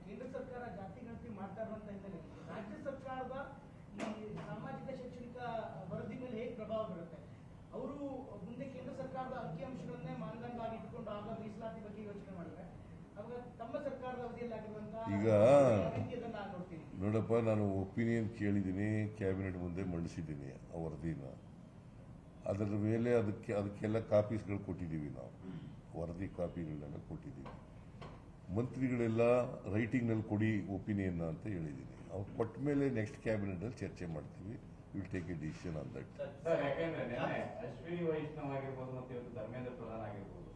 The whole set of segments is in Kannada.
ಕೇಂದ್ರ ಸರ್ಕಾರ ಜಾತಿ ಗಣತಿ ಮಾಡ್ತಾ ಇರುವಂತ ಹಿನ್ನೆಲೆ ರಾಜ್ಯ ಸರ್ಕಾರದ ಈ ಸಾಮಾಜಿಕ ಶೈಕ್ಷಣಿಕ ವರದಿ ಮೇಲೆ ಹೇಗೆ ಪ್ರಭಾವ ಬೀರುತ್ತೆ? ಅವರು ಮುಂದೆ ಕೇಂದ್ರ ಸರ್ಕಾರದ ಅಂಕಿಅಂಶಗಳನ್ನೇ ಮಾನದಂಡವಾಗಿ ಇಟ್ಕೊಂಡು ಆಗ ಮೀಸಲಾತಿ ಬಗ್ಗೆ ಯೋಚನೆ ಮಾಡಿದ್ರೆ ಅವಾಗ ತಮ್ಮ ಸರ್ಕಾರದ ಅವಧಿಯಲ್ಲಿ ಆಗಿರುವಂತಹ ಈಗ ನೋಡ್ತೀನಿ. ನೋಡಪ್ಪ, ನಾನು ಒಪಿನಿಯನ್ ಕೇಳಿದ್ದೀನಿ, ಕ್ಯಾಬಿನೆಟ್ ಮುಂದೆ ಮಂಡಿಸಿದ್ದೀನಿ ಆ ವರದಿನ. ಅದರ ಮೇಲೆ ಅದಕ್ಕೆಲ್ಲ ಕಾಪೀಸ್ಗಳು ಕೊಟ್ಟಿದ್ದೀವಿ. ನಾವು ವರದಿ ಕಾಪಿಗಳನ್ನೆಲ್ಲ ಕೊಟ್ಟಿದ್ದೀವಿ. ಮಂತ್ರಿಗಳೆಲ್ಲ ರೈಟಿಂಗ್ನಲ್ಲಿ ಕೊಡಿ ಒಪಿನಿಯನ್ ಅಂತ ಹೇಳಿದ್ದೀನಿ. ಅವ್ರು ಕೊಟ್ಟ ಮೇಲೆ ನೆಕ್ಸ್ಟ್ ಕ್ಯಾಬಿನೆಟಲ್ಲಿ ಚರ್ಚೆ ಮಾಡ್ತೀವಿ. Will take A decision on that. ಯಾಕಂದ್ರೆ ಅಶ್ವಿನಿ ವೈಷ್ಣವ್ ಆಗಿರ್ಬೋದು ಮತ್ತೆ ಇವತ್ತು ಧರ್ಮೇಂದ್ರ ಪ್ರಧಾನ್ ಆಗಿರ್ಬೋದು,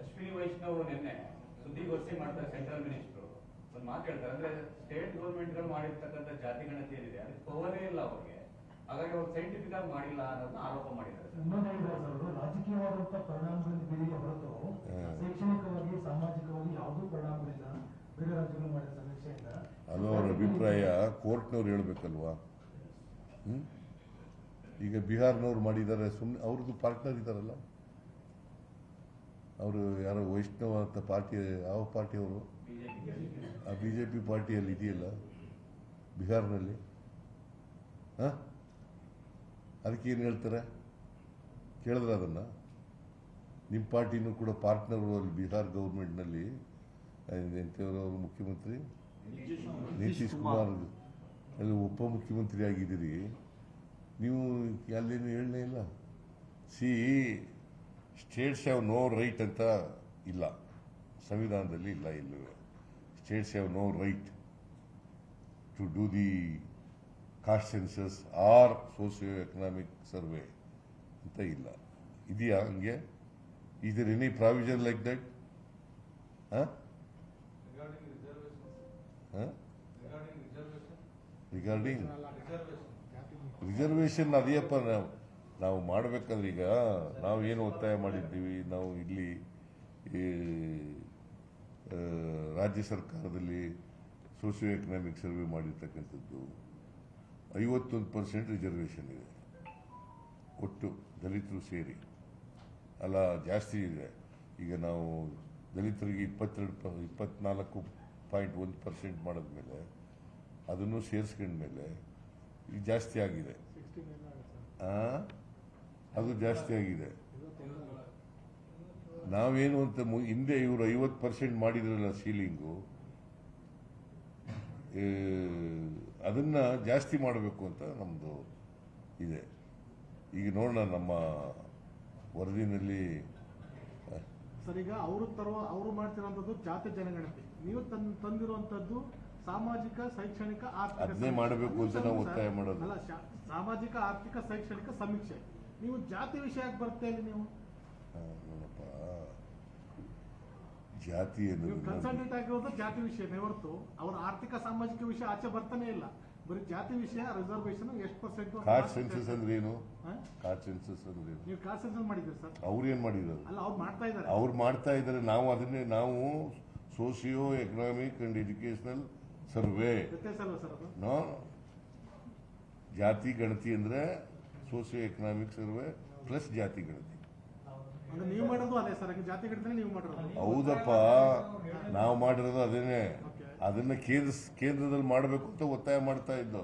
ಅಶ್ವಿನಿ ವೈಷ್ಣವ್ ನಿನ್ನೆ ಸುದ್ದಿಗೋಷ್ಠಿ ಮಾಡ್ತಾರೆ. ಸೆಂಟ್ರಲ್ ಮಿನಿಸ್ಟರ್ ಒಂದು ಮಾತು ಹೇಳ್ತಾರೆ, ಅಂದ್ರೆ ಸ್ಟೇಟ್ ಗೌರ್ಮೆಂಟ್ ಗಳು ಮಾಡಿರ್ತಕ್ಕಂಥ ಜಾತಿ ಗಣತಿ ಏನಿದೆ ಅದಕ್ಕೆ ಪವರೇ ಇಲ್ಲ ಅವ್ರಿಗೆ, ಹಾಗಾಗಿ ಅವ್ರು ಸೈಂಟಿಫಿಕ್ ಆಗಿ ಮಾಡಿಲ್ಲ ಅನ್ನೋದನ್ನ ಆರೋಪ ಮಾಡಿದ್ದಾರೆ. ರಾಜಕೀಯವಾದಂತಹ ಪರಿಣಾಮಗಳಿಂದ ಬೇರೆ ಹೊರತು ಶೈಕ್ಷಣಿಕವಾಗಿ ಸಾಮಾಜಿಕವಾಗಿ ಯಾವುದೂ ಪರಿಣಾಮಗಳಿಲ್ಲ. ಬೇರೆ ರಾಜ್ಯಗಳು ಮಾಡಿದ ಸಮೀಕ್ಷೆಯಿಂದ ಅದು ಅವರ ಅಭಿಪ್ರಾಯ. ಕೋರ್ಟ್ನವ್ರು ಹೇಳ್ಬೇಕಲ್ವಾ? ಈಗ ಬಿಹಾರ್ನವ್ರು ಮಾಡಿದ್ದಾರೆ, ಸುಮ್ಮನೆ ಅವ್ರದ್ದು ಪಾರ್ಟ್ನರ್ ಇದ್ದಾರಲ್ಲ ಅವರು. ಯಾರೋ ವೈಷ್ಣವ ಅಂತ ಪಾರ್ಟಿ, ಯಾವ ಪಾರ್ಟಿ ಅವರು? ಆ ಬಿಜೆಪಿ ಪಾರ್ಟಿಯಲ್ಲಿ ಇದೆಯಲ್ಲ ಬಿಹಾರ್ನಲ್ಲಿ. ಅದಕ್ಕೆ ಏನು ಹೇಳ್ತಾರೆ ಕೇಳಿದ್ರೆ? ಅದನ್ನು ನಿಮ್ಮ ಪಾರ್ಟಿನೂ ಕೂಡ ಪಾರ್ಟ್ನರು ಅಲ್ಲಿ ಬಿಹಾರ್ ಗೌರ್ಮೆಂಟ್ನಲ್ಲಿ. ಎಂಥವರು ಮುಖ್ಯಮಂತ್ರಿ? ನಿತೀಶ್ ಕುಮಾರ್ ಅಲ್ಲಿ ಉಪಮುಖ್ಯಮಂತ್ರಿ ಆಗಿದ್ದೀರಿ ನೀವು. ಅಲ್ಲೇನು ಹೇಳಲೇ ಇಲ್ಲ. See, states have no right ಅಂತ ಇಲ್ಲ, ಸಂವಿಧಾನದಲ್ಲಿ ಇಲ್ಲ ಎಲ್ಲೂ. States have no right to do the caste census or socio economic survey ಅಂತ ಇಲ್ಲ. ಇದೆಯಾ ಹಂಗೆ? Is there any provision like that? Regarding reservation ಅದೇಪ್ಪ ನಾವು ಮಾಡಬೇಕಾದ್ರೆ. ಈಗ ನಾವೇನು ಒತ್ತಾಯ ಮಾಡಿದ್ದೀವಿ, ನಾವು ಇಲ್ಲಿ ರಾಜ್ಯ ಸರ್ಕಾರದಲ್ಲಿ ಸೋಷಿಯೋ ಎಕನಾಮಿಕ್ ಸರ್ವೆ ಮಾಡಿರ್ತಕ್ಕಂಥದ್ದು 51% ರಿಸರ್ವೇಷನ್ ಇದೆ ಒಟ್ಟು ದಲಿತರು ಸೇರಿ. ಅಲ್ಲ, ಜಾಸ್ತಿ ಇದೆ. ಈಗ ನಾವು ದಲಿತರಿಗೆ 24.1% ಮಾಡಿದ್ಮೇಲೆ ಅದನ್ನು ಸೇರಿಸ್ಕೊಂಡ್ಮೇಲೆ ಈಗ ಜಾಸ್ತಿ ಆಗಿದೆ. ಅದು ಜಾಸ್ತಿ ಆಗಿದೆ. ನಾವೇನು ಅಂತ ಹಿಂದೆ ಇವರು 50% ಮಾಡಿದ್ರಲ್ಲ ಸೀಲಿಂಗು, ಅದನ್ನ ಜಾಸ್ತಿ ಮಾಡಬೇಕು ಅಂತ ನಮ್ದು ಇದೆ. ಈಗ ನೋಡೋಣ ನಮ್ಮ ವರದಿನಲ್ಲಿ. ಸರ್, ಈಗ ಅವರು ಮಾಡ್ತಿರುವಂತದ್ದು ಜಾತಿ ಜನಗಣತಿ, ನೀವು ತಂದಿರುವಂತದ್ದು ಸಾಮಾಜಿಕ ಶೈಕ್ಷಣಿಕ ಆರ್ಥಿಕ. ಅದನ್ನೇ ಮಾಡಬೇಕು ಅಂತ ನಾವು ಒತ್ತಾಯ ಮಾಡೋದು. ಅಲ್ಲ, ಸಾಮಾಜಿಕ ಆರ್ಥಿಕ ಶೈಕ್ಷಣಿಕ ಸಮೀಕ್ಷೆ. ನೀವು ಜಾತಿ ವಿಷಯಕ್ಕೆ ಬರುತ್ತೆ ಇಲ್ಲಿ. ನೀವು ನೋಡಪ್ಪ, ಜಾತಿ ಕನ್ಸಲ್ಟೆಂಟ್ ಆಗಿರೋದು ಜಾತಿ ವಿಷಯನೇ ಹೊರತು ಅವರ ಆರ್ಥಿಕ ಸಾಮಾಜಿಕ ವಿಷಯ ಆಚೆ ಬರ್ತಾನೆ ಇಲ್ಲ. ಬರೀ ಜಾತಿ ವಿಷಯ, ರಿಸರ್ವೇಶನ್ ಎಷ್ಟು ಪರ್ಸೆಂಟ್. ಕಾಸ್ಟ್ ಸೆನ್ಸಸ್ ಅಂದ್ರೆ ಏನು? ಕಾಸ್ಟ್ ಸೆನ್ಸಸ್ ಅಂದ್ರೆ ಏನು? ನೀವು ಕಾಸ್ಟ್ ಸೆನ್ಸಸ್ ಮಾಡಿದ್ದೀರಿ ಸರ್? ಅವ್ರು ಏನ್ ಮಾಡಿದ್ರು? ಅಲ್ಲ, ಅವ್ರು ಮಾಡ್ತಾ ಇದ್ದಾರೆ. ನಾವು ಅದನ್ನೇ ನಾವು socio economic and educational survey. No, ಜಾತಿ ಗಣತಿ ಅಂದ್ರೆ ಸೋಸಿಯೋ ಎಕನಾಮಿಕ್ ಸರ್ವೆ ಪ್ಲಸ್ ಜಾತಿ ಗಣತಿ. ನೀವು ಮಾಡೋದು ಅದೇ ಸರ್, ಜಾತಿ ಗಣತಿ ನೀವು ಮಾಡಿರೋದು. ಹೌದಪ್ಪ, ನಾವು ಮಾಡಿರೋದು ಅದೇನೆ. ಅದನ್ನ ಕೇಂದ್ರದಲ್ಲಿ ಮಾಡಬೇಕು ಅಂತ ಒತ್ತಾಯ ಮಾಡ್ತಾ ಇದ್ದು.